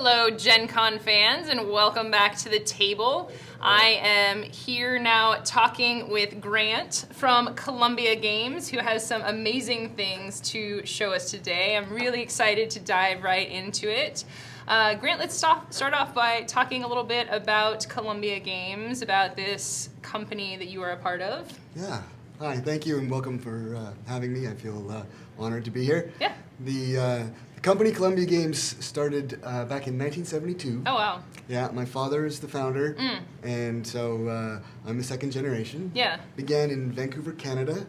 Hello, Gen Con fans, and welcome back to the table. I am here now talking with Grant from Columbia Games, who has some amazing things to show us today. I'm really excited to dive right into it. Grant, let's start off by talking a little bit about Columbia Games, about this company that you are a part of. Yeah. Hi, thank you and welcome for having me. I feel honored to be here. Yeah. The company Columbia Games started back in 1972. Oh, wow. Yeah, my father is the founder, and so I'm the second generation. Yeah. Began in Vancouver, Canada,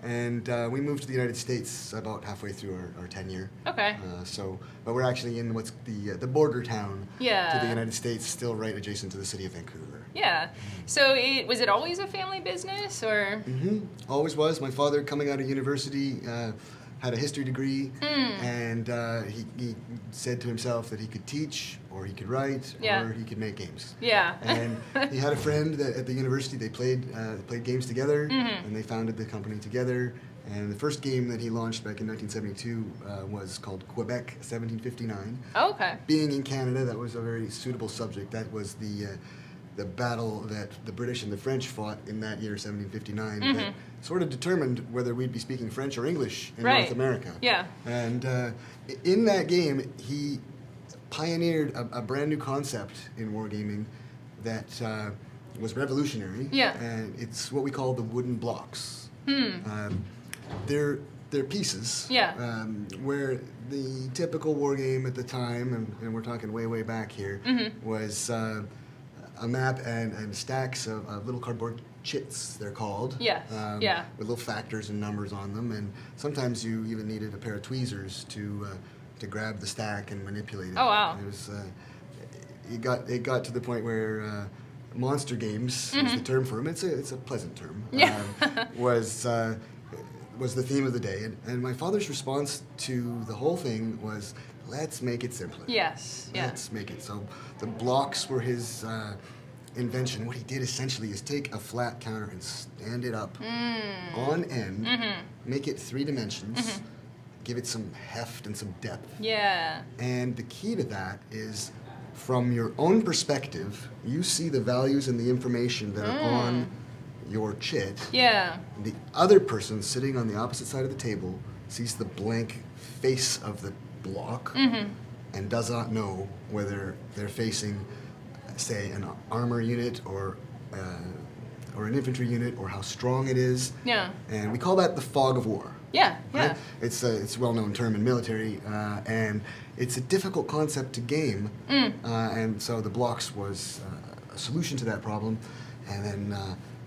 and we moved to the United States about halfway through our tenure. Okay. But we're actually in what's the border town to Yeah. the United States, still right adjacent to the city of Vancouver. Yeah. So was it always a family business, or? Always was. My father, coming out of university, had a history degree, and he said to himself that he could teach, or he could write, Yeah. or he could make games. Yeah. And he had a friend that at the university they played games together, and they founded the company together. And the first game that he launched back in 1972 was called Quebec 1759. Oh, okay. Being in Canada, that was a very suitable subject. That was the battle that the British and the French fought in that year, 1759, that sort of determined whether we'd be speaking French or English in Right. North America. Yeah. And in that game, he pioneered a brand new concept in wargaming that was revolutionary. Yeah. And it's what we call the wooden blocks. They're pieces. Yeah. Where the typical war game at the time, and we're talking way back here, was a map and stacks of little cardboard chits, they're called. Yes. Yeah. With little factors and numbers on them, and sometimes you even needed a pair of tweezers to grab the stack and manipulate it. Oh, wow. It was it got to the point where monster games is the term for them. It's a pleasant term. Yeah. Was the theme of the day, and my father's response to the whole thing was, let's make it simpler. Yes. Yeah. Let's make it. So the blocks were his invention. What he did essentially is take a flat counter and stand it up on end, make it 3 dimensions, give it some heft and some depth. Yeah. And the key to that is, from your own perspective, you see the values and the information that are on your chit. Yeah. The other person sitting on the opposite side of the table sees the blank face of the block and does not know whether they're facing, say, an armor unit or an infantry unit, or how strong it is. Yeah. And we call that the fog of war. Yeah. Yeah. Right? It's a well-known term in military, and it's a difficult concept to game. And so the blocks was a solution to that problem. And then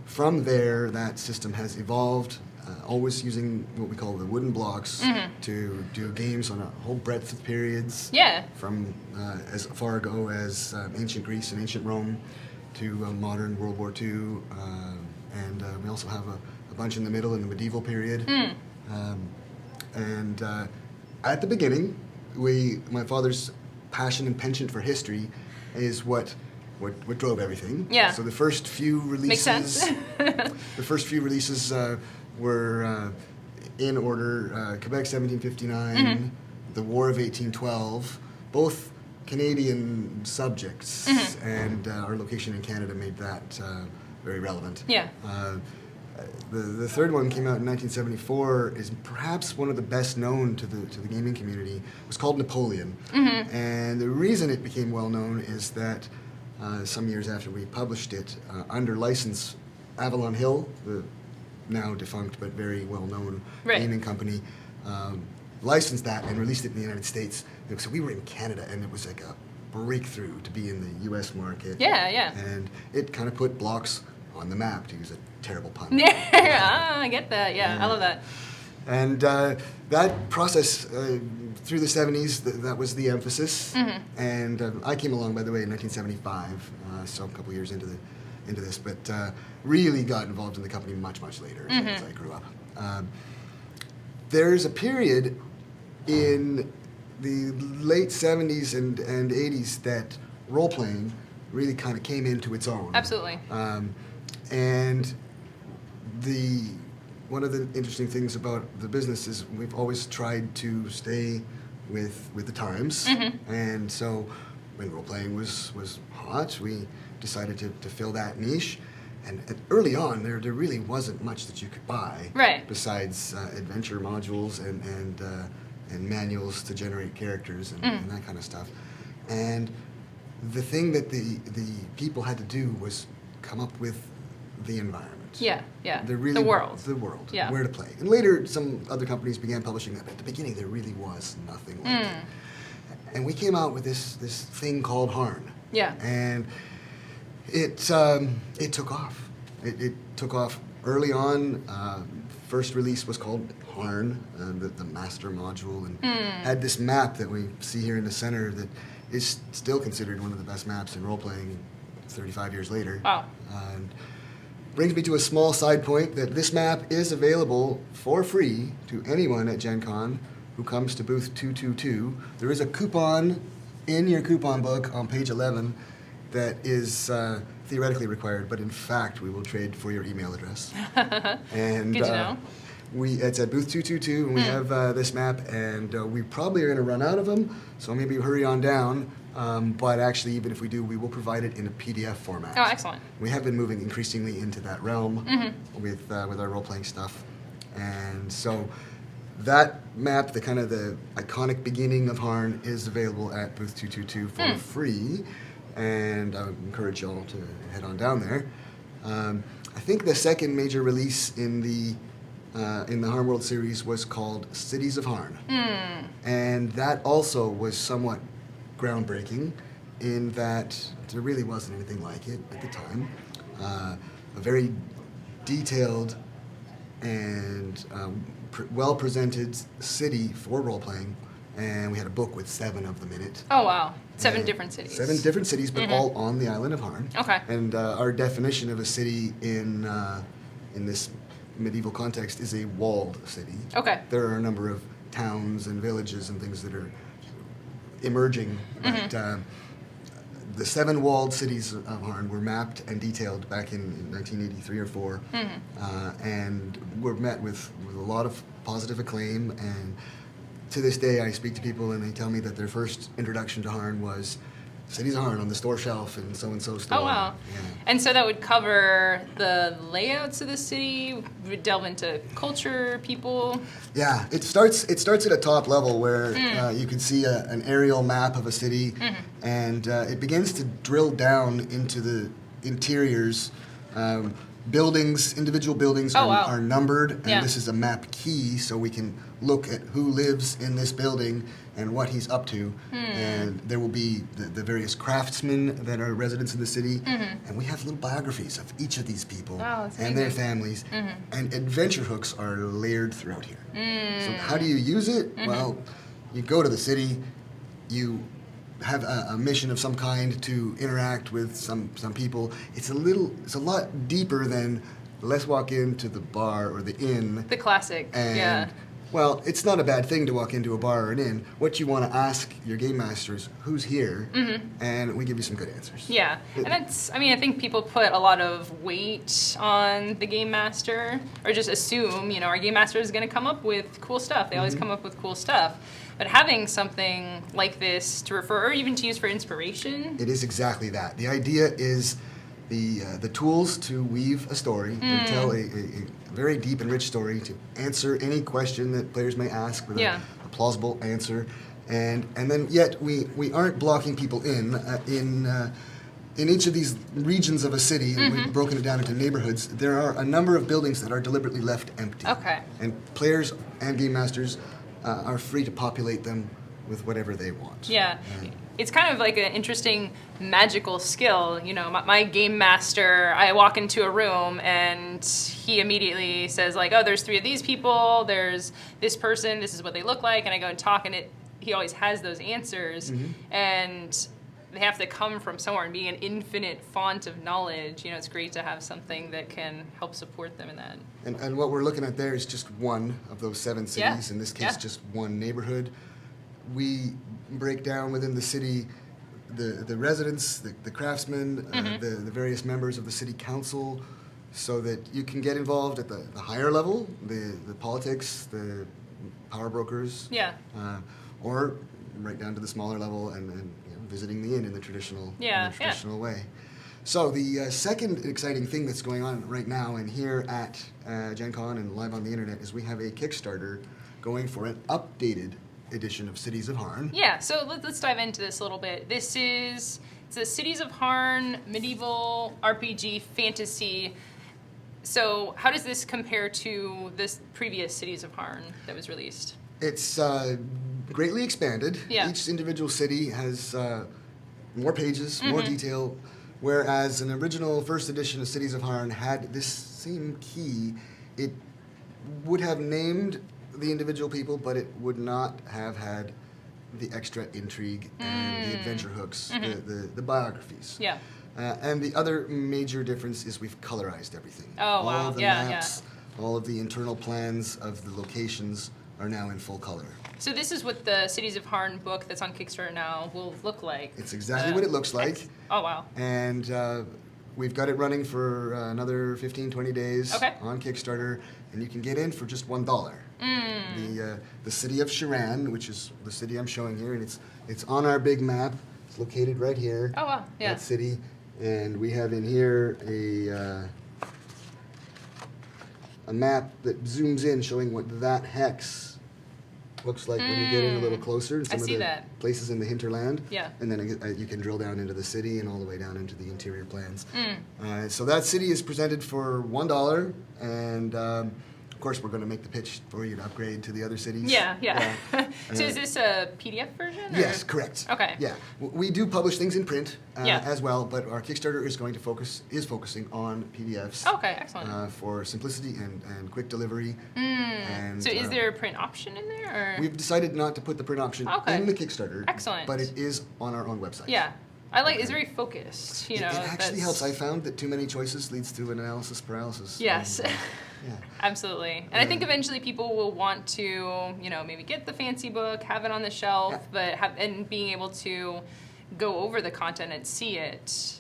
from there, that system has evolved, always using what we call the wooden blocks to do games on a whole breadth of periods. Yeah. From as far ago as ancient Greece and ancient Rome to modern World War II. And we also have a bunch in the middle in the medieval period. And at the beginning, my father's passion and penchant for history is what drove everything. Yeah. So the first few releases, Makes sense. the first few releases were in order: Quebec 1759, the War of 1812, both Canadian subjects, and our location in Canada made that very relevant. Yeah. The third one came out in 1974, is perhaps one of the best known to the gaming community. It was called Napoleon. And the reason it became well known is that some years after we published it, under license, Avalon Hill, the now defunct but very well known gaming company, licensed that and released it in the United States. So we were in Canada, and it was like a breakthrough to be in the U.S. market. Yeah. Yeah. And it kind of put blocks on the map, to use a terrible pun. I get that. Yeah. I love that. And that process through the 70s, that was the emphasis. And I came along, by the way, in 1975, so a couple years into this, but really got involved in the company much later as I grew up. There's a period in the late 70s and 80s that role-playing really kind of came into its own. Absolutely. And one of the interesting things about the business is we've always tried to stay with the times. And so when role-playing was hot, we decided to fill that niche. And early on, there really wasn't much that you could buy, right, besides adventure modules and manuals to generate characters and that kind of stuff. And the thing that the people had to do was come up with the environment. Yeah. The world. Yeah. Where to play. And later, some other companies began publishing that. But at the beginning, there really was nothing like it. And we came out with this thing called Harn. Yeah. And it took off. It took off early on. First release was called Harn, the master module, and had this map that we see here in the center that is still considered one of the best maps in role-playing 35 years later. Wow. And brings me to a small side point that this map is available for free to anyone at Gen Con who comes to booth 222. There is a coupon in your coupon book on page 11 that is theoretically required, but in fact we will trade for your email address. And good to know. It's at booth 222, and we have this map, and we probably are going to run out of them, so maybe hurry on down. But actually, even if we do, we will provide it in a PDF format. Oh, excellent. We have been moving increasingly into that realm with our role-playing stuff. And so that map, the kind of the iconic beginning of Harn, is available at booth 222 for free. And I would encourage y'all to head on down there. I think the second major release in the Harn World series was called Cities of Harn. And that also was somewhat groundbreaking in that there really wasn't anything like it at the time. A very detailed and well-presented city for role-playing, and we had a book with 7 of them in it. Oh, wow. 7 different cities. 7 different cities, but all on the island of Harn. Okay. And our definition of a city in this medieval context is a walled city. Okay. There are a number of towns and villages and things that are emerging, but the 7 walled cities of Harn were mapped and detailed back in 1983 or 4, and were met with a lot of positive acclaim. And to this day, I speak to people and they tell me that their first introduction to Harn was Cities of Harn on the store shelf in so-and-so store. Oh, wow. Yeah. And so that would cover the layouts of the city, would delve into culture, people. Yeah, it starts at a top level where you can see an aerial map of a city, and it begins to drill down into the interiors. Individual buildings are numbered, and this is a map key, so we can look at who lives in this building and what he's up to. And there will be the various craftsmen that are residents in the city, and we have little biographies of each of these people and their families, and adventure hooks are layered throughout here. So how do you use it? Well, you go to the city, you have a mission of some kind to interact with some people. It's a lot deeper than let's walk into the bar or the inn. The classic, yeah. Well, it's not a bad thing to walk into a bar or an inn. What you want to ask your game master is, who's here? And we give you some good answers. Yeah, and I think people put a lot of weight on the game master, or just assume, our game master is going to come up with cool stuff. They always come up with cool stuff. But having something like this to refer, or even to use for inspiration. It is exactly that. The idea is the tools to weave a story, to tell a very deep and rich story, to answer any question that players may ask with a plausible answer. And then yet we aren't blocking people in each of these regions of a city, and we've broken it down into neighborhoods. There are a number of buildings that are deliberately left empty. Okay. And players and game masters are free to populate them with whatever they want. Yeah. It's kind of like an interesting magical skill. My game master, I walk into a room and he immediately says oh, there's 3 of these people, there's this person, this is what they look like, and I go and talk, and he always has those answers. And they have to come from somewhere, and being an infinite font of knowledge, it's great to have something that can help support them in that. And what we're looking at there is just one of those 7 cities, in this case just one neighborhood. We break down within the city the residents, the craftsmen, the various members of the city council, so that you can get involved at the higher level, the politics, the power brokers, or right down to the smaller level, and visiting the inn in the traditional, Yeah, way. So the second exciting thing that's going on right now and here at Gen Con and live on the internet is we have a Kickstarter going for an updated edition of Cities of Harn. Yeah, so let's dive into this a little bit. It's a Cities of Harn medieval RPG fantasy. So how does this compare to this previous Cities of Harn that was released? It's greatly expanded. Yeah. Each individual city has more pages, more detail, whereas an original first edition of Cities of Harn had this same key. It would have named the individual people, but it would not have had the extra intrigue and the adventure hooks, the biographies. Yeah. And the other major difference is we've colorized everything. Oh, all wow. of the maps, all of the internal plans of the locations are now in full color. So this is what the Cities of Harn book that's on Kickstarter now will look like. It's exactly what it looks like. Oh, wow. And we've got it running for another 15, 20 days on Kickstarter, and you can get in for just $1. The city of Sharan, which is the city I'm showing here, and it's on our big map. It's located right here. Oh, wow. Yeah. That city. And we have in here a map that zooms in showing what that hex looks like when you get in a little closer. Some of the places in the hinterland. Yeah. And then you can drill down into the city and all the way down into the interior plans. So that city is presented for $1, and of course we're going to make the pitch for you to upgrade to the other cities. Yeah. So is this a PDF version? Or? Yes, correct. Okay. Yeah, we do publish things in print as well, but our Kickstarter is focusing on PDFs. Okay, excellent. For simplicity and quick delivery. And, so is there a print option in there? Or? We've decided not to put the print option in the Kickstarter. Excellent. But it is on our own website. Yeah. It's very focused, It actually helps. I found that too many choices leads to an analysis paralysis. Yes. Yeah. Absolutely. And I think eventually people will want to, maybe get the fancy book, have it on the shelf, but being able to go over the content and see it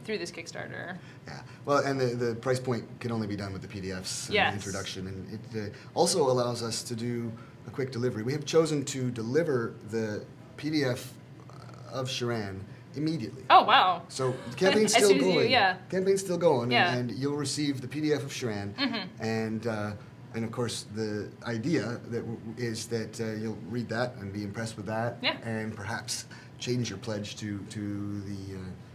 through this Kickstarter. Yeah. Well, and the price point can only be done with the PDFs and the introduction, and it also allows us to do a quick delivery. We have chosen to deliver the PDF of Sharan immediately. Oh, wow. So the campaign's still going. Campaign's still going, Yeah. and you'll receive the PDF of Sharan, and of course the idea is that you'll read that and be impressed with that, and perhaps change your pledge to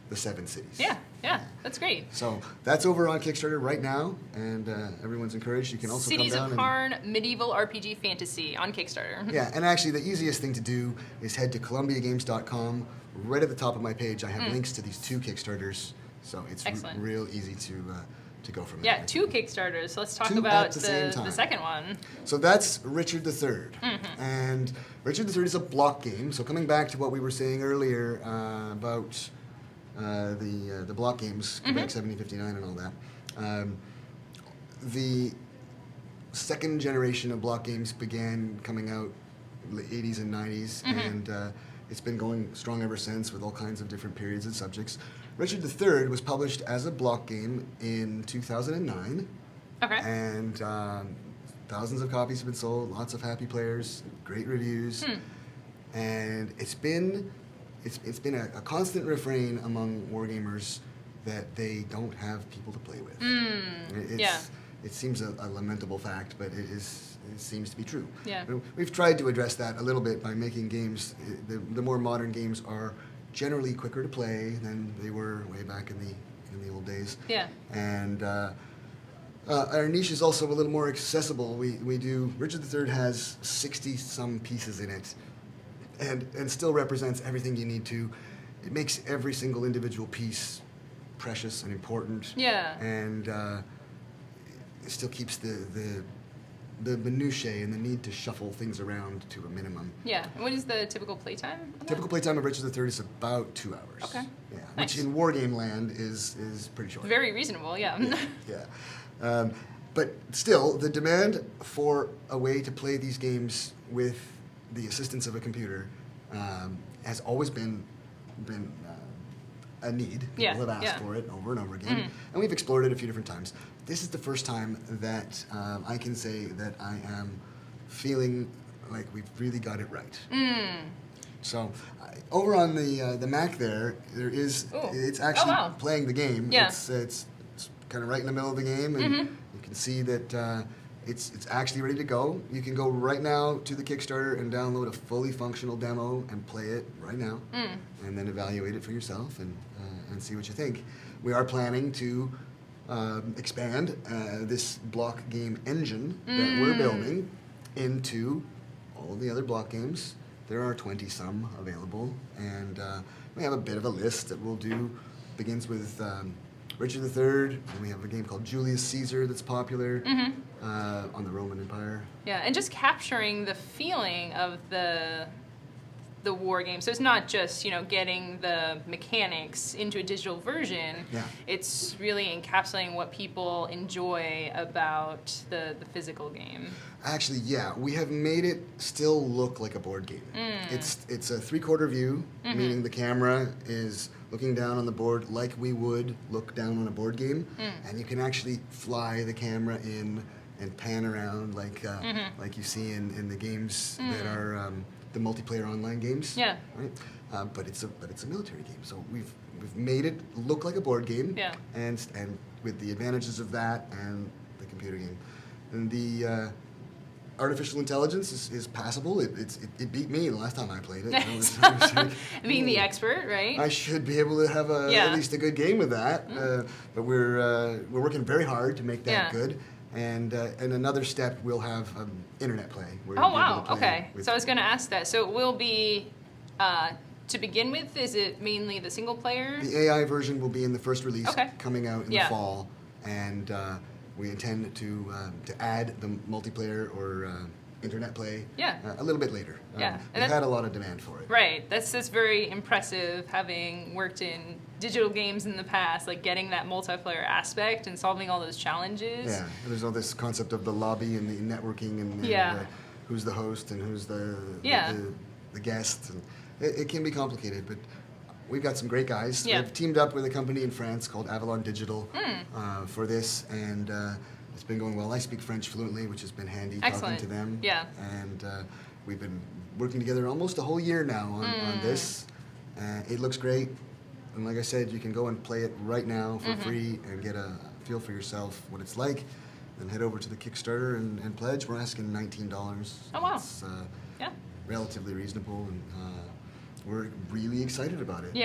the 7 cities. Yeah, that's great. So that's over on Kickstarter right now, and everyone's encouraged. You can also Cities come down of Harn Medieval RPG Fantasy on Kickstarter. Yeah, and actually the easiest thing to do is head to ColumbiaGames.com. Right at the top of my page, I have links to these 2 Kickstarters, so it's real easy to go from there. Yeah, 2 Kickstarters. So let's talk 2 about at the same time. the second one. So that's Richard III. And Richard III is a block game. So coming back to what we were saying earlier about the block games, Quebec 1759 and all that, the second generation of block games began coming out in the 80s and 90s, and it's been going strong ever since with all kinds of different periods and subjects. Richard III was published as a block game in 2009. Okay. And thousands of copies have been sold, lots of happy players, great reviews. And it's been a constant refrain among wargamers that they don't have people to play with. It seems a lamentable fact, but it seems to be true. Yeah. We've tried to address that a little bit by making games. The more modern games are generally quicker to play than they were way back in the old days. Yeah. And our niche is also a little more accessible. Richard III has 60-some pieces in it, and still represents everything you need to. It makes every single individual piece precious and important. Yeah. And it still keeps the minutiae and the need to shuffle things around to a minimum. Yeah. And what is the typical playtime? Typical playtime of Richard III is about 2 hours. Okay. Yeah. Nice. Which in wargame land is pretty short. Very reasonable, yeah. Yeah. But still, the demand for a way to play these games with the assistance of a computer has always been a need. People have asked for it over and over again. And we've explored it a few different times. This is the first time that I can say that I am feeling like we've really got it right. So, over on the Mac there is Ooh. it's actually wow. playing the game. Yeah. It's kind of right in the middle of the game, and you can see that it's actually ready to go. You can go right now to the Kickstarter and download a fully functional demo and play it right now, and then evaluate it for yourself and see what you think. We are planning to expand this block game engine that we're building into all the other block games. There are 20-some available, and we have a bit of a list that we'll do. Begins with Richard III, and we have a game called Julius Caesar that's popular on the Roman Empire. Yeah, and just capturing the feeling of the war game. So it's not just, getting the mechanics into a digital version. Yeah. It's really encapsulating what people enjoy about the physical game. Actually, yeah, we have made it still look like a board game. It's a three-quarter view, meaning the camera is looking down on the board like we would look down on a board game, and you can actually fly the camera in and pan around like you see in the games that are the multiplayer online games. Yeah. Right. But it's a military game, so we've made it look like a board game. Yeah. And with the advantages of that and the computer game, and the artificial intelligence is passable. It beat me the last time I played it. Being the expert, right? I should be able to have at least a good game with that. But we're working very hard to make that good. And another step, we'll have internet play. Where Oh, wow. Okay. So I was going to ask that. So it will be, to begin with, is it mainly the single player? The AI version will be in the first release coming out in the fall. And we intend to add the multiplayer or internet play a little bit later. Yeah. We've had a lot of demand for it. Right. That's very impressive, having worked in digital games in the past, like getting that multiplayer aspect and solving all those challenges. Yeah. There's all this concept of the lobby and the networking and who's the host and who's the guest. And it can be complicated, but we've got some great guys. Yeah. We've teamed up with a company in France called Avalon Digital for this, and it's been going well. I speak French fluently, which has been handy talking to them. Yeah. And we've been working together almost a whole year now on this. It looks great. And like I said, you can go and play it right now for free and get a feel for yourself what it's like. Then head over to the Kickstarter and pledge. We're asking $19. Oh, wow. It's relatively reasonable, and we're really excited about it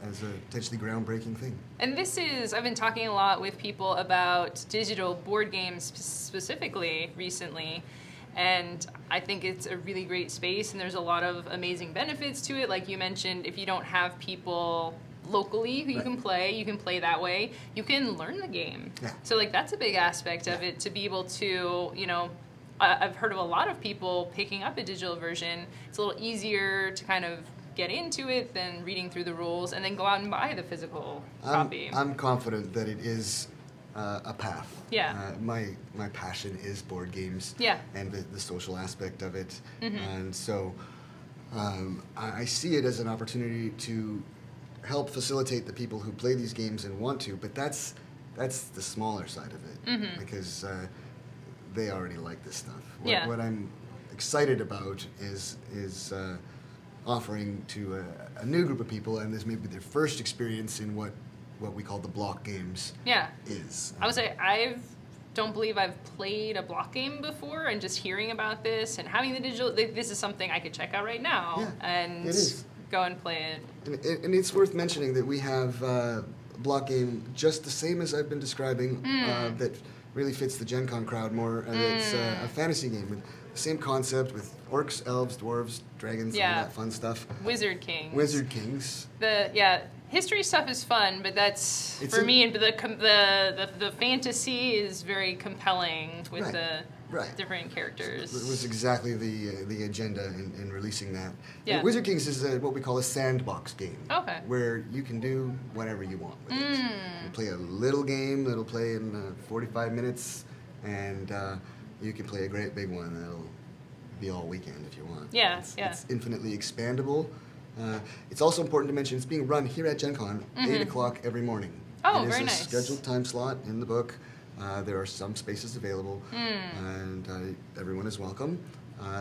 as a potentially groundbreaking thing. And I've been talking a lot with people about digital board games specifically recently, and I think it's a really great space, and there's a lot of amazing benefits to it. Like you mentioned, if you don't have people locally who you can play that way. You can learn the game. Yeah. So like that's a big aspect of it, to be able to, I've heard of a lot of people picking up a digital version. It's a little easier to kind of get into it than reading through the rules and then go out and buy the physical copy. I'm confident that it is a path. Yeah. My passion is board games. Yeah. And the social aspect of it. And so I see it as an opportunity to help facilitate the people who play these games and want to, but that's the smaller side of it, because they already like this stuff. What I'm excited about is offering to a new group of people, and this may be their first experience in what we call the block games. Yeah. Is. I would say don't believe I've played a block game before, and just hearing about this and having the digital, this is something I could check out right now and it is. Go and play it. And it's worth mentioning that we have a block game just the same as I've been describing that really fits the Gen Con crowd more, and it's a fantasy game with the same concept with orcs, elves, dwarves, dragons, all that fun stuff. Wizard Kings. Wizard Kings. History stuff is fun, but that's for me. And the fantasy is very compelling with the different characters. It was exactly the agenda in releasing that. Yeah. And Wizard Kings is what we call a sandbox game. Okay. Where you can do whatever you want with it. You play a little game that'll play in 45 minutes, and you can play a great big one that'll be all weekend if you want. Yeah, It's infinitely expandable. It's also important to mention it's being run here at Gen Con, 8 o'clock every morning. Oh, it is very a nice. scheduled time slot in the book. There are some spaces available, and everyone is welcome.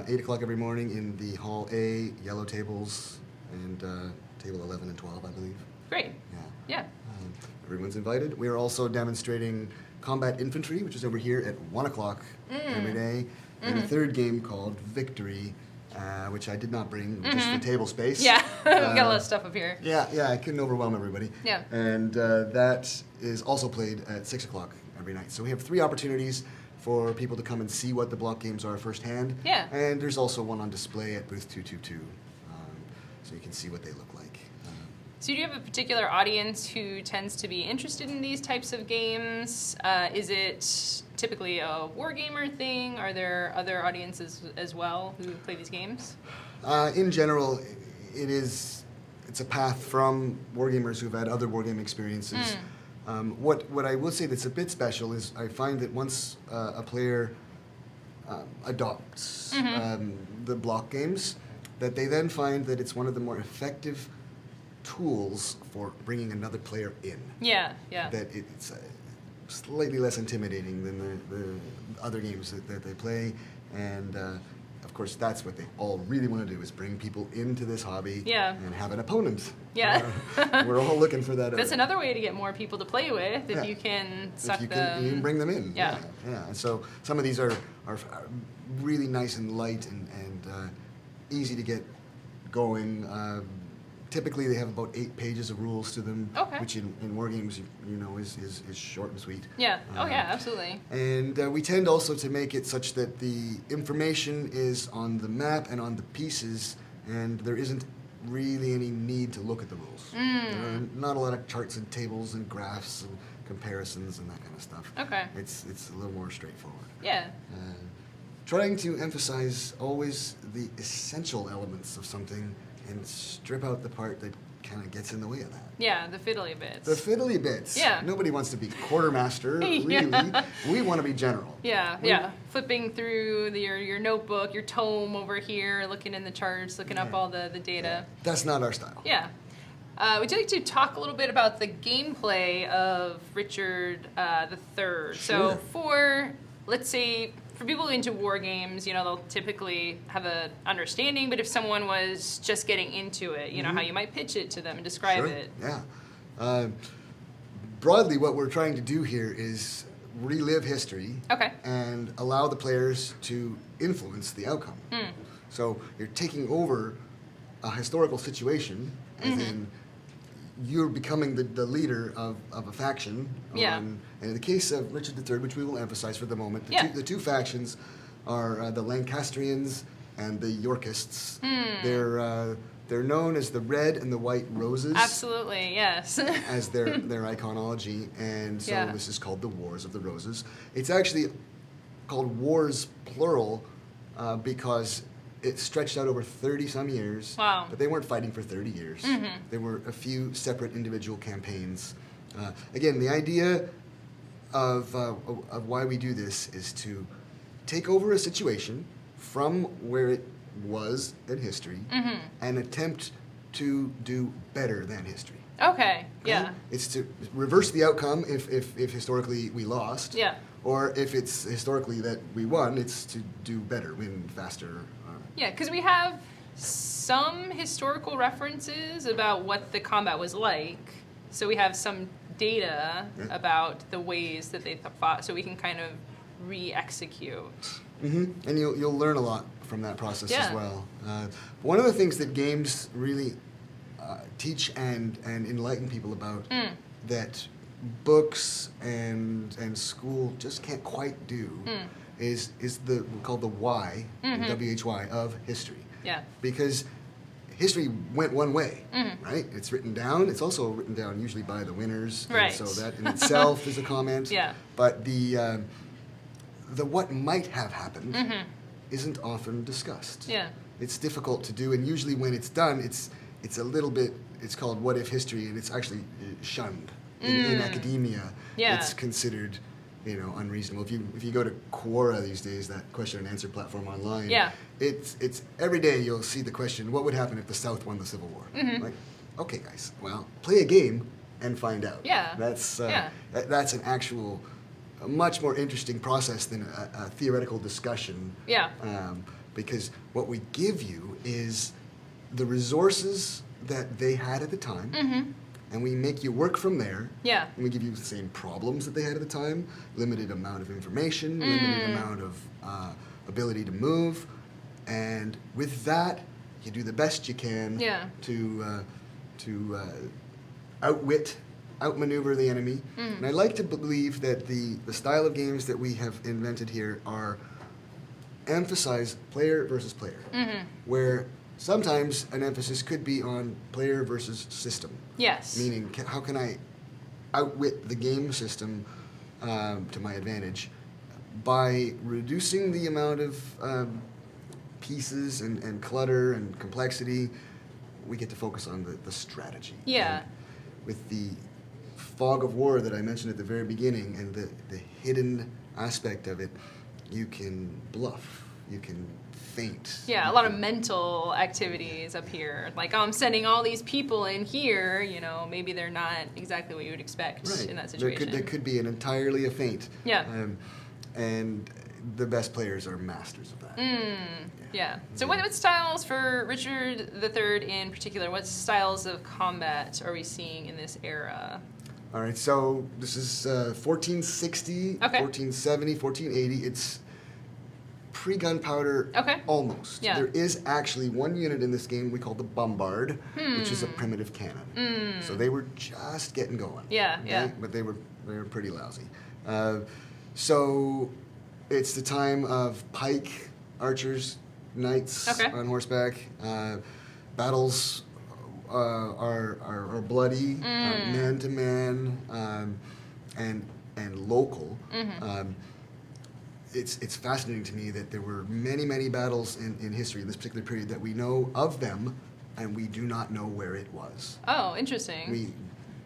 8 o'clock every morning in the Hall A, yellow tables, and table 11 and 12, I believe. Great. Yeah. Everyone's invited. We are also demonstrating combat infantry, which is over here at 1 o'clock every day, and a third game called Victory, which I did not bring just for table space. Yeah, we've got a lot of stuff up here. Yeah, I couldn't overwhelm everybody. Yeah. And that is also played at 6 o'clock every night. So we have 3 opportunities for people to come and see what the block games are firsthand. Yeah. And there's also one on display at booth 222, so you can see what they look like. So do you have a particular audience who tends to be interested in these types of games? Is it typically a wargamer thing? Are there other audiences as well who play these games? In general, it's a path from wargamers who've had other wargame experiences. What I will say that's a bit special is I find that once a player adopts the block games, that they then find that it's one of the more effective tools for bringing another player in. Yeah. That it's slightly less intimidating than the other games that they play, and of course that's what they all really want to do is bring people into this hobby and have an opponent. Yeah. We're all looking for that. That's another way to get more people to play with if you can suck them. You can bring them in. Yeah. And so some of these are really nice and light and easy to get going. Typically, they have about 8 pages of rules to them, which in wargames, is short and sweet. Yeah. Absolutely. And we tend also to make it such that the information is on the map and on the pieces, and there isn't really any need to look at the rules. There are not a lot of charts and tables and graphs and comparisons and that kind of stuff. Okay. It's a little more straightforward. Yeah. Trying to emphasize always the essential elements of something and strip out the part that kind of gets in the way of that. Yeah, the fiddly bits. The fiddly bits. Yeah. Nobody wants to be quartermaster, really. We want to be general. Yeah. Flipping through your notebook, your tome over here, looking in the charts, looking up all the data. Yeah. That's not our style. Yeah. Would you like to talk a little bit about the gameplay of Richard III? Sure. So let's say, for people into war games, they'll typically have an understanding, but if someone was just getting into it, how you might pitch it to them and describe it. Yeah. Broadly, what we're trying to do here is relive history and allow the players to influence the outcome. So you're taking over a historical situation, as in you're becoming the leader of a faction. And in the case of Richard III, which we will emphasize for the moment, the two factions are the Lancastrians and the Yorkists. They're known as the Red and the White Roses. Absolutely, yes. as their iconology, and so this is called the Wars of the Roses. It's actually called Wars plural because it stretched out over 30-some years. Wow. But they weren't fighting for 30 years. There were a few separate individual campaigns. Again, the idea of why we do this is to take over a situation from where it was in history and attempt to do better than history. Okay, yeah. It's to reverse the outcome if historically we lost. Yeah. Or if it's historically that we won, it's to do better, win faster. Yeah, because we have some historical references about what the combat was like. So we have some data about the ways that they fought, so we can kind of re-execute. And you'll learn a lot from that process as well. One of the things that games really teach and enlighten people about that books and school just can't quite do is called the why, W-H-Y, of history. Yeah. Because history went one way, right? It's written down. It's also written down usually by the winners. Right. And so that in itself is a comment. Yeah. But the what might have happened isn't often discussed. Yeah. It's difficult to do, and usually when it's done, it's a little bit. It's called what if history, and it's actually shunned in academia. Yeah. It's considered, unreasonable. If you go to Quora these days, that question and answer platform online, it's every day you'll see the question, what would happen if the South won the Civil War? Like, okay, guys, well, play a game and find out. Yeah. That's an actual, a much more interesting process than a theoretical discussion. Yeah. because what we give you is the resources that they had at the time, and we make you work from there. Yeah. And we give you the same problems that they had at the time, limited amount of information, limited amount of ability to move, and with that, you do the best you can to outmaneuver the enemy. And I like to believe that the style of games that we have invented here are emphasize player versus player, where sometimes an emphasis could be on player versus system. Yes. Meaning, how can I outwit the game system to my advantage by reducing the amount of pieces and clutter and complexity. We get to focus on the strategy. Yeah. And with the fog of war that I mentioned at the very beginning and the hidden aspect of it, you can bluff, you can feint. Yeah, a lot of mental activities up here. Like, oh, I'm sending all these people in here, maybe they're not exactly what you would expect in that situation. There could be an entirely a feint. Yeah. And the best players are masters of that. Yeah. So what styles for Richard III in particular, what styles of combat are we seeing in this era? All right, so this is 1460, 1470, 1480. It's pre-gunpowder almost. Yeah. There is actually one unit in this game we call the Bombard, which is a primitive cannon. So they were just getting going. Yeah. But they were pretty lousy. So it's the time of pike, archers, knights on horseback. Battles are bloody, man to man, and local. It's fascinating to me that there were many battles in history in this particular period that we know of them, and we do not know where it was. Oh, interesting.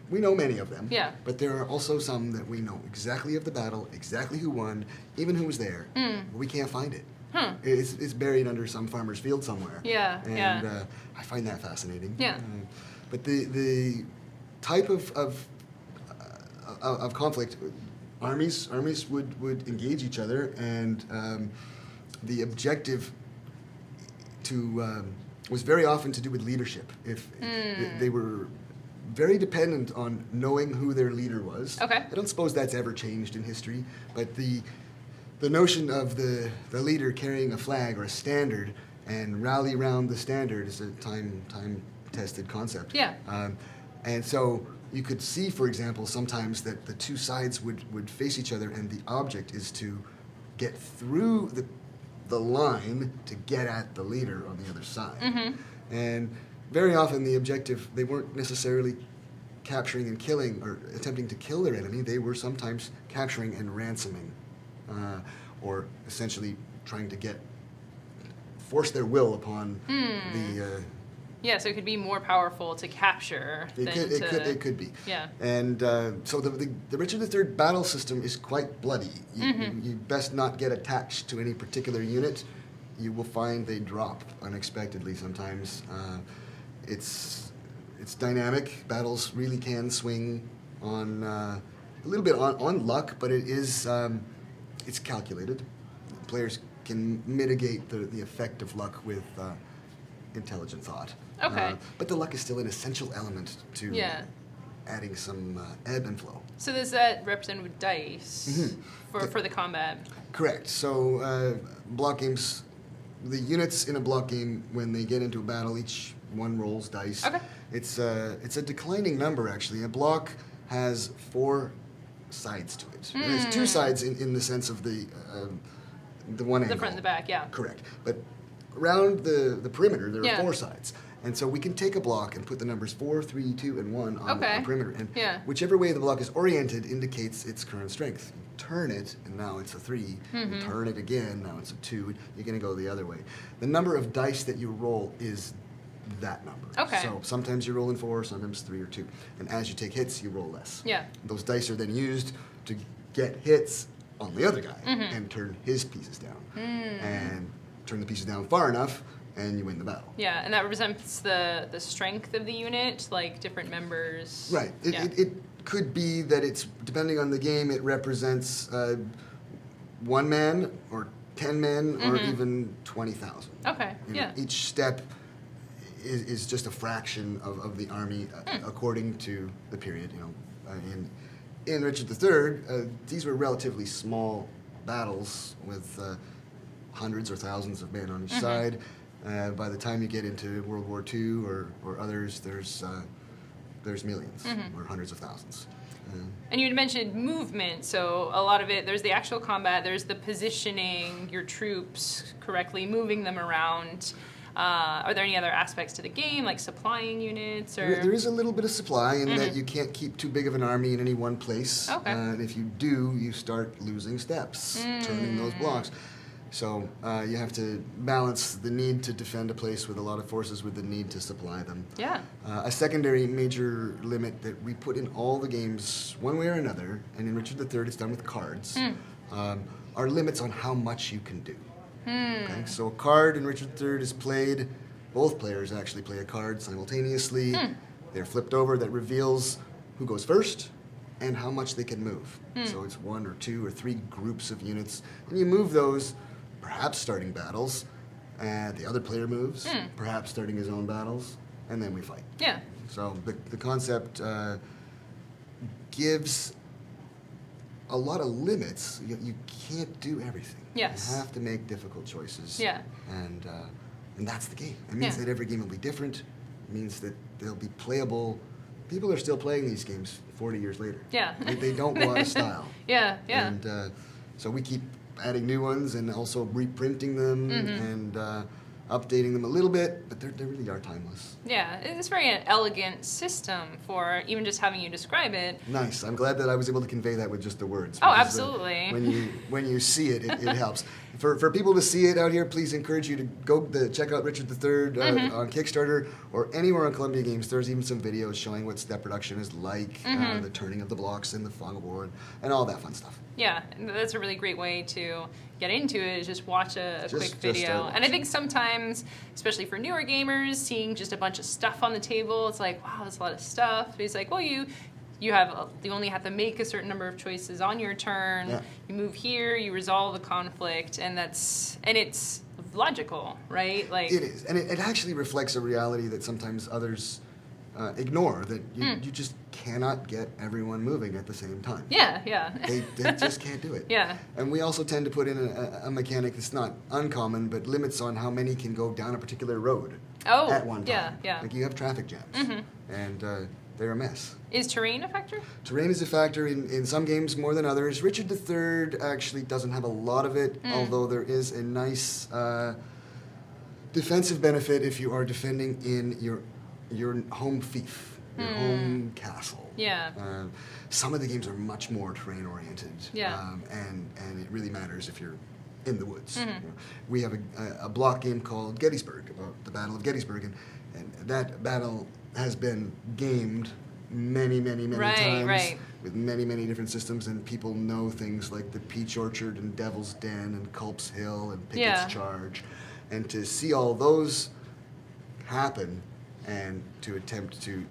We know many of them. Yeah. But there are also some that we know exactly of the battle, exactly who won, even who was there. But we can't find it. It's buried under some farmer's field somewhere. Yeah. And I find that fascinating. Yeah. But the type of conflict, armies would engage each other, and the objective was very often to do with leadership. If they were very dependent on knowing who their leader was. Okay. I don't suppose that's ever changed in history, but the notion of the leader carrying a flag or a standard and rally around the standard is a time-tested concept. Yeah. And so you could see, for example, sometimes that the two sides would face each other, and the object is to get through the line to get at the leader on the other side. And very often the objective, they weren't necessarily capturing and killing or attempting to kill their enemy. They were sometimes capturing and ransoming, or essentially trying to force their will upon the... Yeah, so it could be more powerful to capture than to... It could be. Yeah. And so the Richard III battle system is quite bloody. You best not get attached to any particular unit. You will find they drop unexpectedly sometimes. It's dynamic. Battles really can swing on a little bit on luck, but it is it's calculated. Players can mitigate the effect of luck with intelligent thought. Okay. But the luck is still an essential element to adding some ebb and flow. So does that represent with dice for the combat? Correct. So block games, the units in a block game, when they get into a battle, each one rolls dice. Okay. It's a declining number, actually. A block has 4 sides to it. There's 2 sides in the sense of the one angle. The front and the back, yeah. Correct. But around the perimeter, there are 4 sides. And so we can take a block and put the numbers 4, 3, 2, and 1 on the perimeter. And whichever way the block is oriented indicates its current strength. You turn it, and now it's a 3. You turn it again, now it's a 2. You're going to go the other way. The number of dice that you roll is that number. Okay. So sometimes you're rolling 4, sometimes 3 or 2. And as you take hits, you roll less. Yeah. Those dice are then used to get hits on the other guy and turn his pieces down. And turn the pieces down far enough, and you win the battle. Yeah, and that represents the strength of the unit, like different members. Right. It could be that it's, depending on the game, it represents 1 man or 10 men or even 20,000. Okay, You know, yeah. each step is just a fraction of the army according to the period. You know, in Richard III, these were relatively small battles with hundreds or thousands of men on each side. By the time you get into World War II or others, there's millions or hundreds of thousands. And you had mentioned movement, so a lot of it, there's the actual combat, there's the positioning your troops correctly, moving them around. Are there any other aspects to the game, like supplying units? Or There is a little bit of supply in that you can't keep too big of an army in any one place. Okay. And if you do, you start losing steps, turning those blocks. So you have to balance the need to defend a place with a lot of forces with the need to supply them. Yeah. A secondary major limit that we put in all the games, one way or another, and in Richard III it's done with cards, are limits on how much you can do. Okay? So a card in Richard III is played, both players actually play a card simultaneously. They're flipped over, that reveals who goes first and how much they can move. So it's 1 or 2 or 3 groups of units, and you move those, perhaps starting battles, and the other player moves, perhaps starting his own battles, and then we fight. Yeah. So the concept gives a lot of limits. You can't do everything. Yes. You have to make difficult choices. Yeah. And that's the game. It means Yeah. that every game will be different. It means that they'll be playable. People are still playing these games 40 years later. Yeah. They don't go out of style. Yeah, yeah. And so we keep adding new ones and also reprinting them and updating them a little bit, but they really are timeless. Yeah, it's very an elegant system for even just having you describe it. Nice. I'm glad that I was able to convey that with just the words. Oh, because, absolutely. When you see it, it helps. For people to see it out here, please encourage you to go check out Richard III on Kickstarter or anywhere on Columbia Games. There's even some videos showing what step production is like, the turning of the blocks in the fog of war, and all that fun stuff. Yeah, and that's a really great way to get into it, is just watch a quick video. And I think sometimes, especially for newer gamers, seeing just a bunch of stuff on the table, it's like, wow, that's a lot of stuff. But it's like, well, you only have to make a certain number of choices on your turn. Yeah. You move here, you resolve the conflict, and it's logical, right? Like It is, and it actually reflects a reality that sometimes others ignore, that you just cannot get everyone moving at the same time. Yeah, yeah. They just can't do it. Yeah. And we also tend to put in a mechanic that's not uncommon, but limits on how many can go down a particular road at one time. Yeah, yeah. Like you have traffic jams, and they're a mess. Is terrain a factor? Terrain is a factor in some games more than others. Richard III actually doesn't have a lot of it, although there is a nice defensive benefit if you are defending in your home fief, your home castle. Yeah. Some of the games are much more terrain oriented. Yeah. And it really matters if you're in the woods. You know, we have a block game called Gettysburg, about the Battle of Gettysburg, and that battle has been gamed many times right. with many different systems, and people know things like the Peach Orchard and Devil's Den and Culp's Hill and Pickett's Charge, and to see all those happen and to attempt to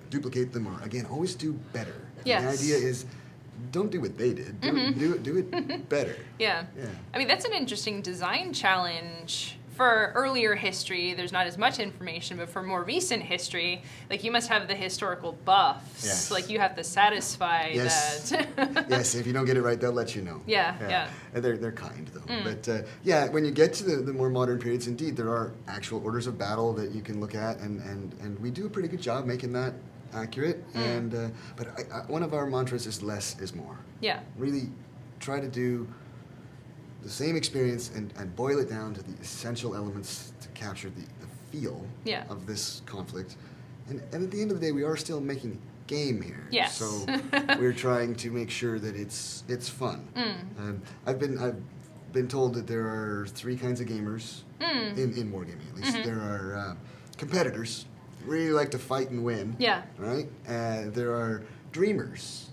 duplicate them, or again, always do better. Yes. The idea is, don't do what they did. Do it better. Yeah. Yeah. I mean, that's an interesting design challenge. For earlier history, there's not as much information, but for more recent history, like you must have the historical buffs. Yes. Like you have to satisfy that. Yes, if you don't get it right, they'll let you know. Yeah. And they're kind, though. But when you get to the more modern periods, indeed, there are actual orders of battle that you can look at, and we do a pretty good job making that accurate. And but one of our mantras is less is more. Yeah. Really try to do the same experience and boil it down to the essential elements to capture the feel of this conflict. And at the end of the day, we are still making a game here. Yes. So we're trying to make sure that it's fun. I've been told that there are 3 kinds of gamers in wargaming, at least. There are competitors, really like to fight and win. Yeah. Right? There are dreamers.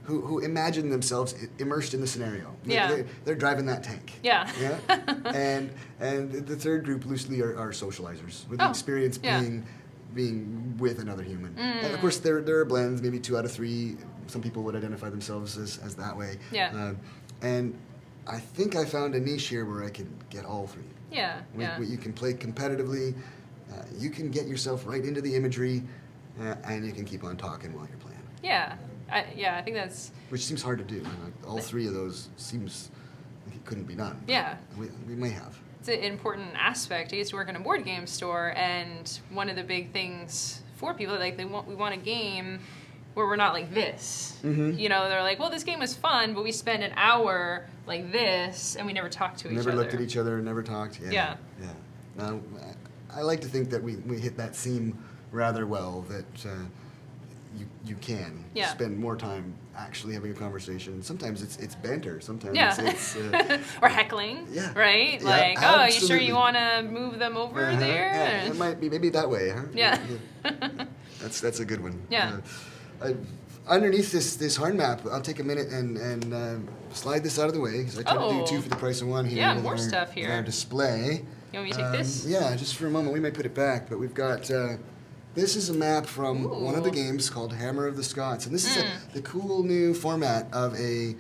Who imagine themselves immersed in the scenario. Yeah. They're driving that tank. Yeah. And the third group loosely are socializers, with the experience being with another human. And of course there are blends, maybe 2 out of 3. Some people would identify themselves as that way. Yeah. And I think I found a niche here where I can get all three. Yeah, yeah. You can play competitively, you can get yourself right into the imagery, and you can keep on talking while you're playing. Yeah, I think that's... Which seems hard to do. All three of those seems like it couldn't be done. Yeah. We may have. It's an important aspect. I used to work in a board game store, and one of the big things for people, like we want a game where we're not like this. Mm-hmm. You know, they're like, well, this game was fun, but we spent an hour like this, and we never talked to each other. Never looked at each other, never talked. Yeah. Now, I like to think that we hit that seam rather well, that you can spend more time actually having a conversation. Sometimes it's banter. Sometimes it's or heckling. Yeah. Right? Yeah, like, absolutely. oh, you sure you want to move them over there? Yeah, it might be maybe that way, huh? Yeah. That's a good one. Yeah. Underneath this hard map, I'll take a minute and slide this out of the way, because I try to do two for the price of one here. Yeah, with more our, stuff with here. our display. You want me to take this? Yeah, just for a moment. We may put it back, but we've got... this is a map from one of the games called Hammer of the Scots, and this is the cool new format of a...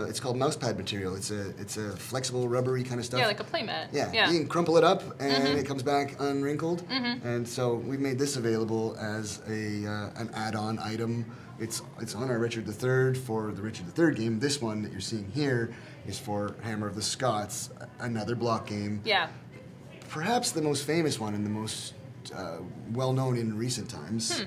it's called mousepad material. It's a flexible, rubbery kind of stuff. Yeah, like a playmat. Yeah, you can crumple it up, and it comes back unwrinkled. And so we've made this available as an add-on item. It's on our Richard III for the Richard III game. This one that you're seeing here is for Hammer of the Scots, another block game. Yeah. Perhaps the most famous one and the most well-known in recent times.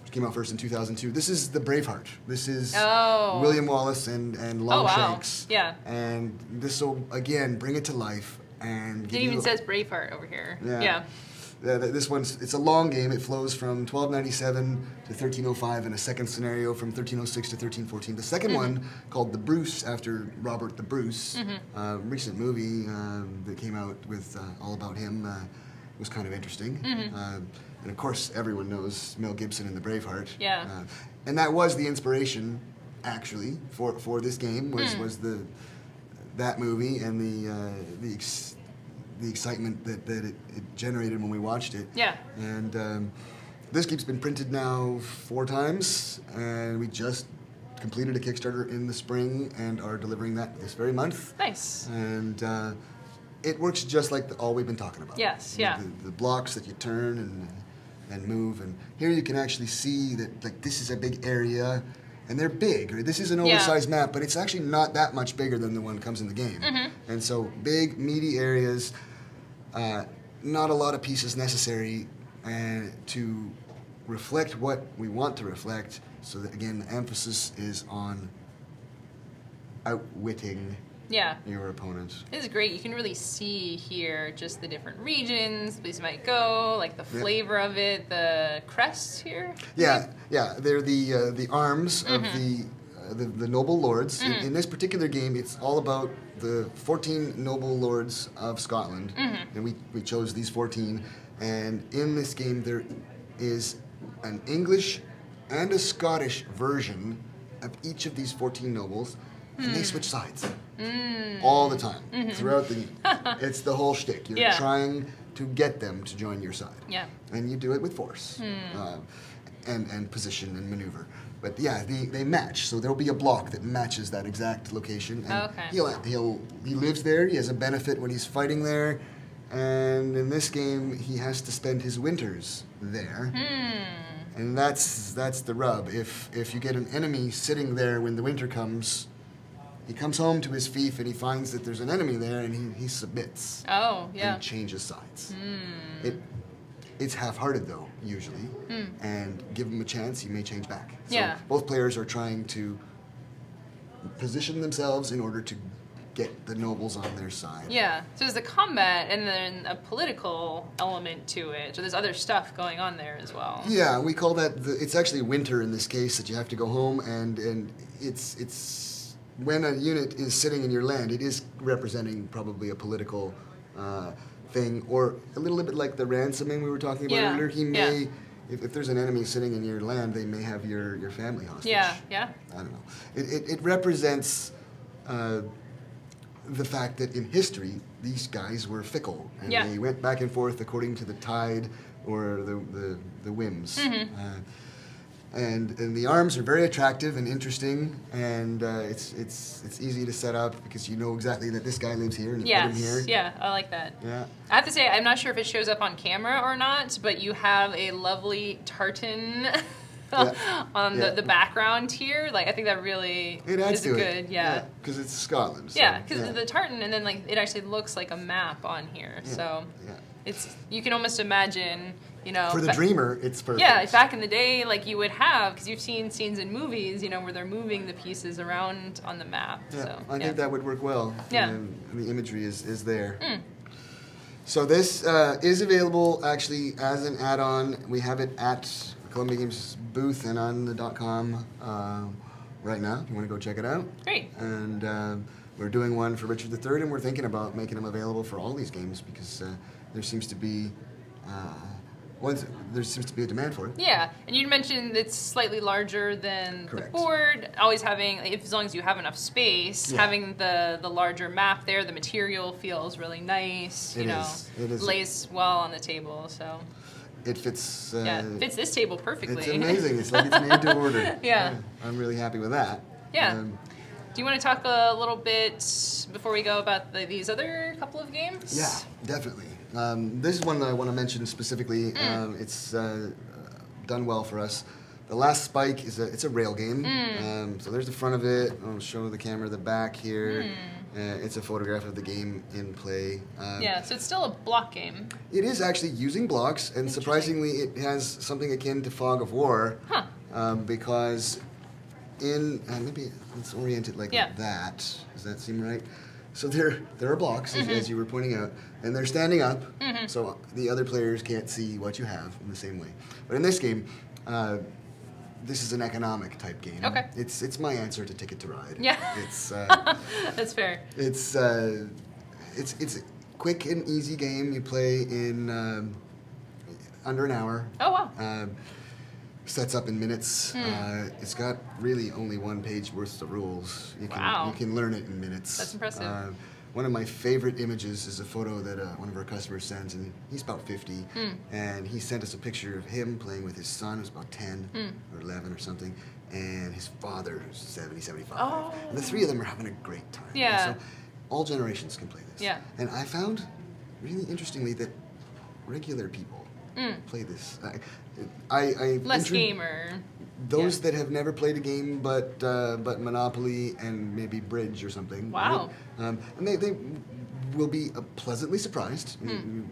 Which came out first in 2002. This is the Braveheart. This is William Wallace and Longshanks. Yeah. And this will, again, bring it to life. And It even says Braveheart over here. Yeah. This it's a long game. It flows from 1297 to 1305, and a second scenario from 1306 to 1314. The second one, called The Bruce, after Robert the Bruce, recent movie that came out with all about him, was kind of interesting. And of course, everyone knows Mel Gibson and the Braveheart. Yeah. And that was the inspiration, actually, for this game, was that movie and the excitement that it generated when we watched it. Yeah. And this game's been printed now 4 times, and we just completed a Kickstarter in the spring and are delivering that this very month. Nice. And it works just like all we've been talking about. Yes, yeah. The blocks that you turn and move, and here you can actually see that like this is a big area, and they're big. Right? This is an oversized map, but it's actually not that much bigger than the one that comes in the game. And so big, meaty areas, not a lot of pieces necessary to reflect what we want to reflect, so that, again, the emphasis is on outwitting your opponent. This is great. You can really see here just the different regions, places might go, like the flavor of it, the crests here. Yeah. They're the arms of the noble lords. In this particular game, it's all about the 14 noble lords of Scotland, and we chose these 14. And in this game, there is an English and a Scottish version of each of these 14 nobles, and they switch sides all the time throughout the game. It's the whole shtick. You're trying to get them to join your side. Yeah. And you do it with force and position and maneuver. But yeah, they match. So there'll be a block that matches that exact location. And he lives there. He has a benefit when he's fighting there. And in this game, he has to spend his winters there. And that's the rub. If you get an enemy sitting there when the winter comes, he comes home to his fief and he finds that there's an enemy there, and he submits. Oh, yeah. And changes sides. It's half-hearted, though, usually. And give him a chance, he may change back. So both players are trying to position themselves in order to get the nobles on their side. Yeah. So there's the combat and then a political element to it. So there's other stuff going on there as well. Yeah, we call that it's actually winter in this case, that you have to go home, and it's when a unit is sitting in your land, it is representing probably a political thing, or a little bit like the ransoming we were talking about earlier. He may, if there's an enemy sitting in your land, they may have your family hostage. Yeah. I don't know. It represents the fact that in history, these guys were fickle, and they went back and forth according to the tide or the whims. and the arms are very attractive and interesting, and it's easy to set up because you know exactly that this guy lives here and you put him here. Yeah, I like that. Yeah. I have to say, I'm not sure if it shows up on camera or not, but you have a lovely tartan on the background here. Like, I think that really It adds is to good. it. Yeah. Because it's Scotland. So, Yeah, because the tartan, and then like it actually looks like a map on here. Yeah. So Yeah. it's, you can almost imagine, you know. For the dreamer, it's perfect. Yeah, back in the day, like you would have, because you've seen scenes in movies, you know, where they're moving the pieces around on the map. Yeah, So, I think that would work well. Yeah. And the imagery is there. So this is available actually as an add-on. We have it at Columbia Games booth and on the .com right now. If you want to go check it out. Great. And we're doing one for Richard III, and we're thinking about making them available for all these games because there seems to be a demand for it. Yeah, and you mentioned it's slightly larger than Correct. the board. Always having, as long as you have enough space, Yeah. having the larger map there, the material feels really nice. It is. Lays well on the table. So It fits. fits this table perfectly. It's amazing. It's like it's made to order. Yeah. I'm really happy with that. Yeah. Do you want to talk a little bit before we go about these other couple of games? Yeah, definitely. This is one that I want to mention specifically. It's done well for us. The Last Spike it's a rail game. So there's the front of it. I'll show the camera the back here. It's a photograph of the game in play. Yeah, so it's still a block game. It is actually using blocks, and surprisingly, it has something akin to Fog of War. Because maybe let's orient it like that. Does that seem right? So there are blocks, as you were pointing out, and they're standing up, so the other players can't see what you have in the same way. But in this game, this is an economic type game. Okay. It's my answer to Ticket to Ride. Yeah. It's That's fair. it's a quick and easy game. You play in under an hour. Oh, wow. Sets up in minutes. It's got really only one page worth of rules. You Wow. can learn it in minutes. That's impressive. One of my favorite images is a photo that one of our customers sends, and he's about 50, and he sent us a picture of him playing with his son, who's about 10 or 11 or something, and his father, who's 70, 75. Oh. And the three of them are having a great time. And Yeah. so all generations can play this. Yeah. And I found, really interestingly, that regular people play this. I Less intro- gamer. Those that have never played a game but Monopoly and maybe Bridge or something. Wow. Right? And they will be pleasantly surprised. You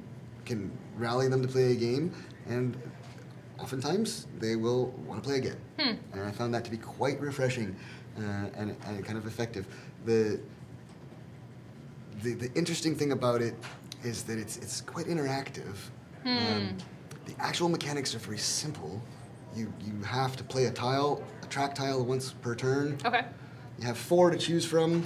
can rally them to play a game, and oftentimes they will want to play again. And I found that to be quite refreshing and kind of effective. The interesting thing about it is that it's quite interactive. The actual mechanics are very simple. You have to play a track tile once per turn. Okay. You have 4 to choose from,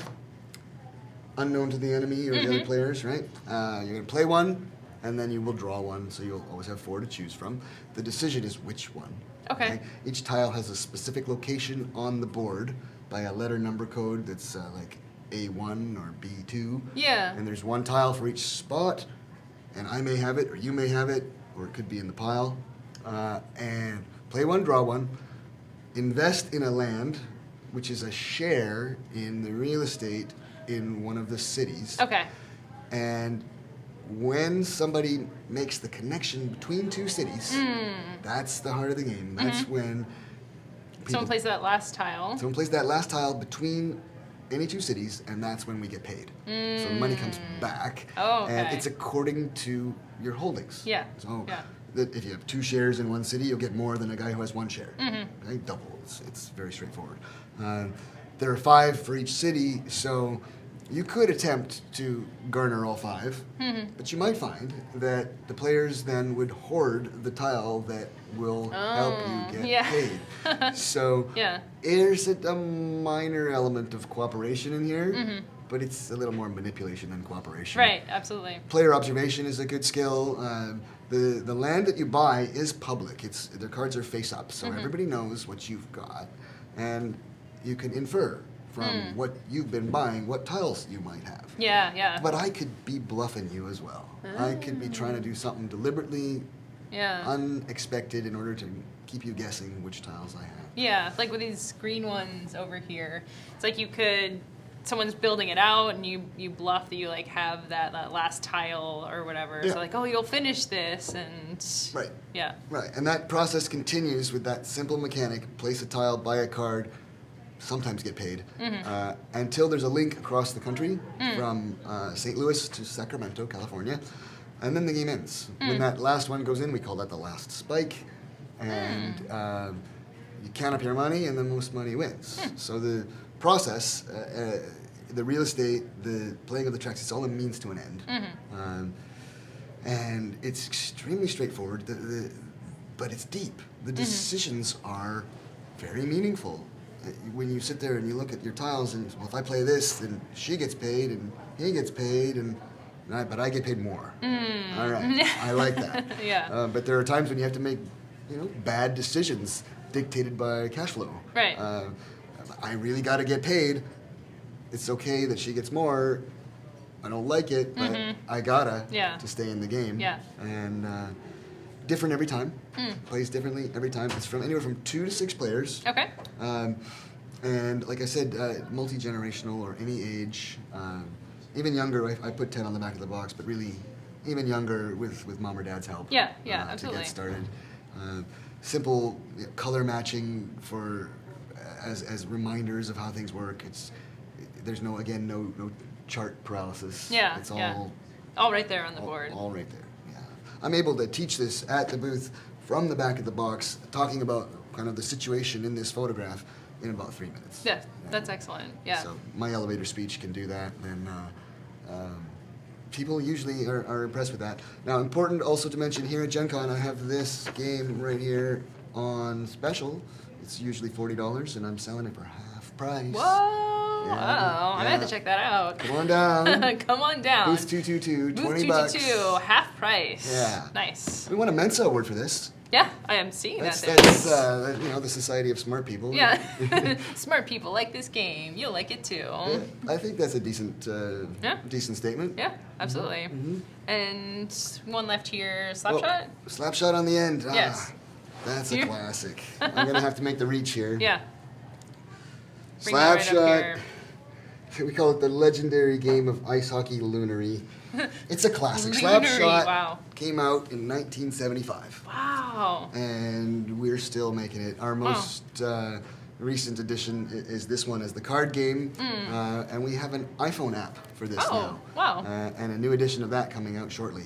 unknown to the enemy or the other players, right? You're going to play one, and then you will draw one, so you'll always have 4 to choose from. The decision is which one. Okay. Each tile has a specific location on the board by a letter number code that's like A1 or B2. Yeah. And there's one tile for each spot, and I may have it, or you may have it, or it could be in the pile. And play one, draw one, invest in a land, which is a share in the real estate in one of the cities. Okay. And when somebody makes the connection between 2 cities, that's the heart of the game. That's when Someone plays that last tile. someone plays that last tile between any 2 cities, and that's when we get paid. So the money comes back, Oh, okay. and it's according to your holdings. Yeah. So Yeah. that if you have 2 shares in one city, you'll get more than a guy who has 1 share. Okay? Double. It's very straightforward. There are 5 for each city, so you could attempt to garner all 5, but you might find that the players then would hoard the tile that will help you get paid. So Yeah. there's a minor element of cooperation in here, but it's a little more manipulation than cooperation. Right, absolutely. Player observation is a good skill. The land that you buy is public. The cards are face up, so everybody knows what you've got, and you can infer from what you've been buying what tiles you might have. Yeah, yeah. But I could be bluffing you as well. I could be trying to do something deliberately Yeah. unexpected in order to keep you guessing which tiles I have. Yeah, like with these green ones over here, it's like someone's building it out and you bluff that you like have that last tile or whatever. Yeah. So like, oh, you'll finish this and Right. yeah. Right, and that process continues with that simple mechanic: place a tile, buy a card, sometimes get paid, until there's a link across the country from St. Louis to Sacramento, California, and then the game ends. When that last one goes in, we call that the last spike, and you count up your money, and the most money wins. So the process, the real estate, the playing of the tracks, it's all a means to an end. And it's extremely straightforward, but it's deep. The decisions are very meaningful. When you sit there and you look at your tiles, and well, if I play this, then she gets paid and he gets paid, but I get paid more. All right, I like that. Yeah. But there are times when you have to make, bad decisions dictated by cash flow. Right. I really got to get paid. It's okay that she gets more. I don't like it, but I gotta to stay in the game. Yeah. And different every time. Plays differently every time. It's from anywhere from 2 to 6 players. Okay. And like I said, multi-generational or any age. Even younger, I put 10 on the back of the box, but really even younger with mom or dad's help. Yeah, To absolutely. get started. Simple color matching as reminders of how things work. There's no chart paralysis. Yeah, It's all right there on the board. all right there. Yeah. I'm able to teach this at the booth from the back of the box, talking about kind of the situation in this photograph in about 3 minutes. Yeah, that's excellent. Yeah. So my elevator speech can do that, and people usually are impressed with that. Now, important also to mention, here at Gen Con, I have this game right here on special. It's usually $40, and I'm selling it for half price. Whoa! Yeah, I'm gonna have to check that out. Come on down. Come on down. Booth 222, Booth 20 222, bucks. half price. Yeah. Nice. We won a Mensa award for this. Yeah, I am seeing That's that. the Society of Smart People. Yeah. Smart people like this game. You'll like it too. Yeah, I think that's a decent statement. Yeah, absolutely. And one left here, slap Oh, shot? Slap shot on the end. Yes. That's a Here. classic. I'm going to have to make the reach here. Yeah. Bring Slap that right up here. shot. We call it the legendary game of ice hockey lunary. It's a classic. Slap Lunary, shot wow. came out in 1975. Wow. And we're still making it. Our most recent edition is this one as the card game. And we have an iPhone app for this now. Wow. And a new edition of that coming out shortly.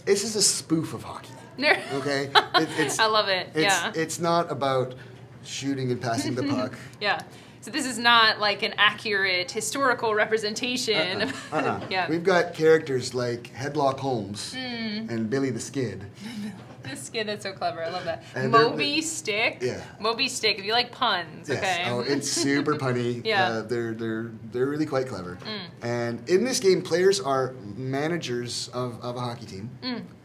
This is a spoof of hockey. Okay? I love it. Yeah. It's not about shooting and passing the puck. Yeah. So this is not like an accurate historical representation. Yeah. We've got characters like Headlock Holmes and Billy the Skid. This kid is so clever. I love that. And Moby Stick. Yeah. Moby Stick. If you like puns, Yes. okay. Oh, it's super punny. Yeah. They're really quite clever. And in this game, players are managers of a hockey team.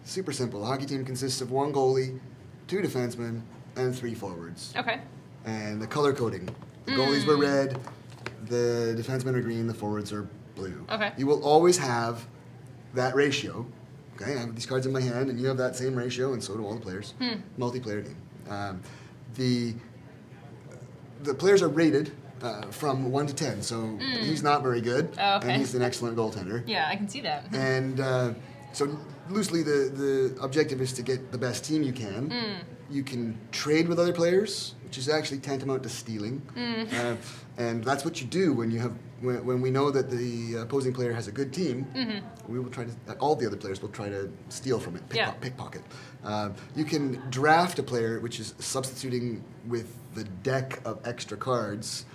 Super simple. A hockey team consists of 1 goalie, 2 defensemen, and 3 forwards. Okay. And the color coding. The goalies were red, the defensemen are green, the forwards are blue. Okay. You will always have that ratio. Okay, I have these cards in my hand, and you have that same ratio, and so do all the players. Multiplayer game. The players are rated from 1 to 10, so he's not very good, Oh, okay. and he's an excellent goaltender. Yeah, I can see that. And so loosely, the objective is to get the best team you can. You can trade with other players, which is actually tantamount to stealing. And that's what you do when we know that the opposing player has a good team. We will try to. All the other players will try to steal from it, pickpocket. You can draft a player, which is substituting with the deck of extra cards.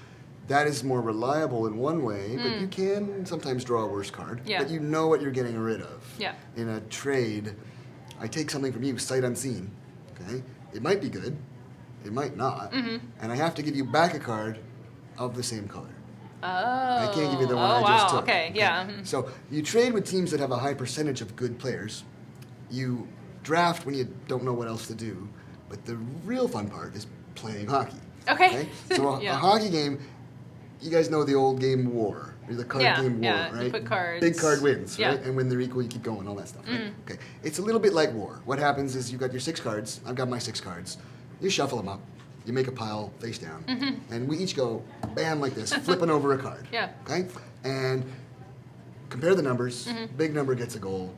That is more reliable in one way, but you can sometimes draw a worse card. Yeah. But you know what you're getting rid of. Yeah. In a trade, I take something from you sight unseen. Okay? It might be good, it might not, and I have to give you back a card of the same color. Oh. I can't give you the one I wow. just took. Okay, yeah. So you trade with teams that have a high percentage of good players. You draft when you don't know what else to do, but the real fun part is playing hockey. Okay. So a Yeah. hockey game you guys know the old game War, or the card game War, right? You put cards. Big card wins, Yeah. right? And when they're equal, you keep going, all that stuff, right? Okay. It's a little bit like War. What happens is you've got your 6 cards. I've got my 6 cards. You shuffle them up. You make a pile face down. And we each go, bam, like this, flipping over a card. Yeah. Okay? And compare the numbers. Big number gets a goal.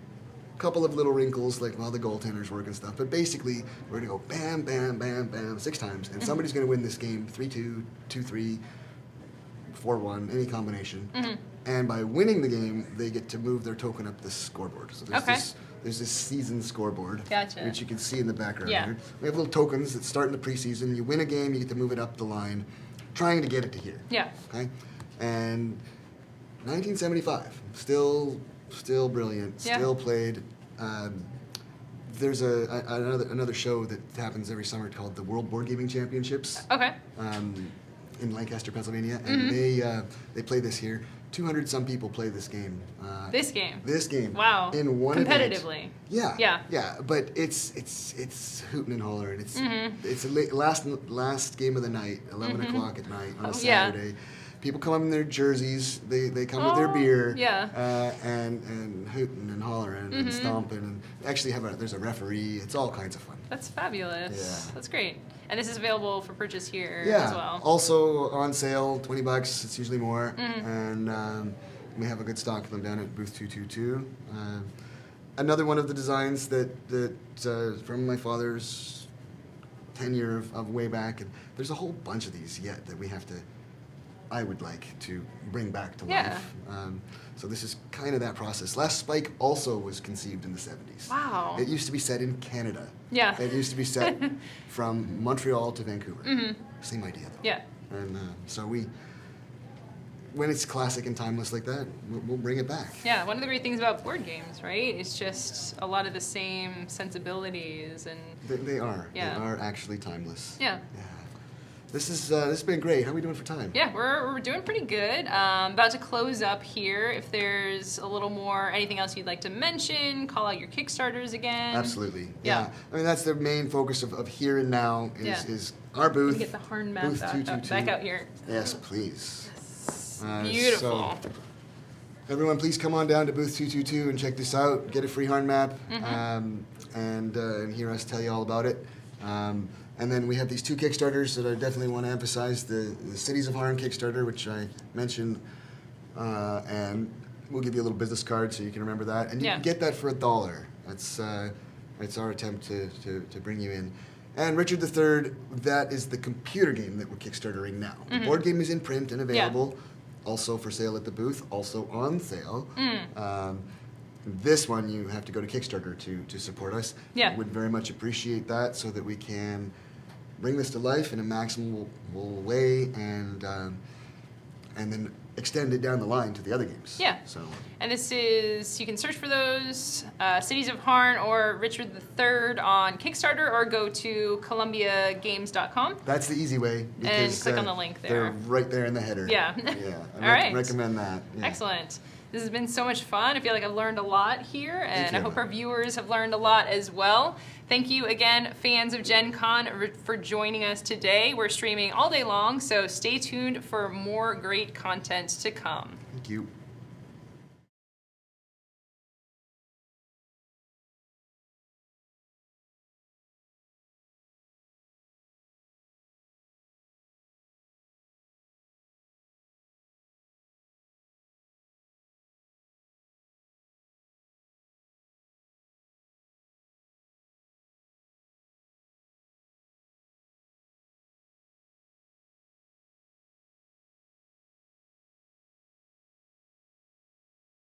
Couple of little wrinkles, like, well, the goaltender's work and stuff. But basically, we're going to go bam, bam, bam, bam, 6 times. And somebody's going to win this game 3-2, 2-3, 4-1, any combination. And by winning the game, they get to move their token up the scoreboard. So there's this season scoreboard, Gotcha. which you can see in the background Yeah. here. We have little tokens that start in the preseason. You win a game, you get to move it up the line, trying to get it to here. Yeah. Okay? And 1975, still brilliant, Yeah. still played. There's another show that happens every summer called the World Board Gaming Championships Okay. in Lancaster, Pennsylvania, and they play this here. 200 some people play this game. This game. This game. Wow. In one event. Competitively. Yeah. Yeah. Yeah, but it's hooting and hollering. It's a last game of the night, 11 o'clock at night on a Saturday. People come in their jerseys. They come with their beer. Yeah. And hooting and hollering and stomping and actually there's a referee. It's all kinds of fun. That's fabulous. Yeah. That's great. And this is available for purchase here Yeah. as well. Also on sale, $20. It's usually more. And we have a good stock of them down at booth 222. Another one of the designs that from my father's tenure of way back, and there's a whole bunch of these yet that I would like to bring back to Yeah. life. So this is kind of that process. Last Spike also was conceived in the 70s. Wow. It used to be set in Canada. Yeah. It used to be set from Montreal to Vancouver. Same idea though. Yeah. And so when it's classic and timeless like that, we'll bring it back. Yeah, one of the great things about board games, right? It's just a lot of the same sensibilities and They are. Yeah. They are actually timeless. yeah. Yeah. This has been great. How are we doing for time? Yeah, we're doing pretty good. About to close up here. If there's a little more, anything else you'd like to mention, call out your Kickstarters again. Absolutely. Yeah. I mean, that's the main focus of here and now is our Let booth. me get the Harn map booth back 222. out here. Yes, please. Beautiful. So, everyone, please come on down to booth 222 and check this out. Get a free Harn map and hear us tell you all about it. And then we have these 2 Kickstarters that I definitely want to emphasize. The Cities of Harn Kickstarter, which I mentioned, and we'll give you a little business card so you can remember that. And you can get that for $1. That's our attempt to bring you in. And Richard III, that is the computer game that we're Kickstartering now. The board game is in print and available, also for sale at the booth, also on sale. This one you have to go to Kickstarter to support us. Yeah. Would very much appreciate that so that we can bring this to life in a maximal way and then extend it down the line to the other games. Yeah. So. And this is, you can search for those, Cities of Harn or Richard III on Kickstarter, or go to ColumbiaGames.com. That's the easy way. Because, click on the link there. They're right there in the header. Yeah. Yeah. All right. Recommend that. Yeah. Excellent. This has been so much fun. I feel like I've learned a lot here, and I you. hope our viewers have learned a lot as well. Thank you again, fans of Gen Con, for joining us today. We're streaming all day long, so stay tuned for more great content to come. Thank you.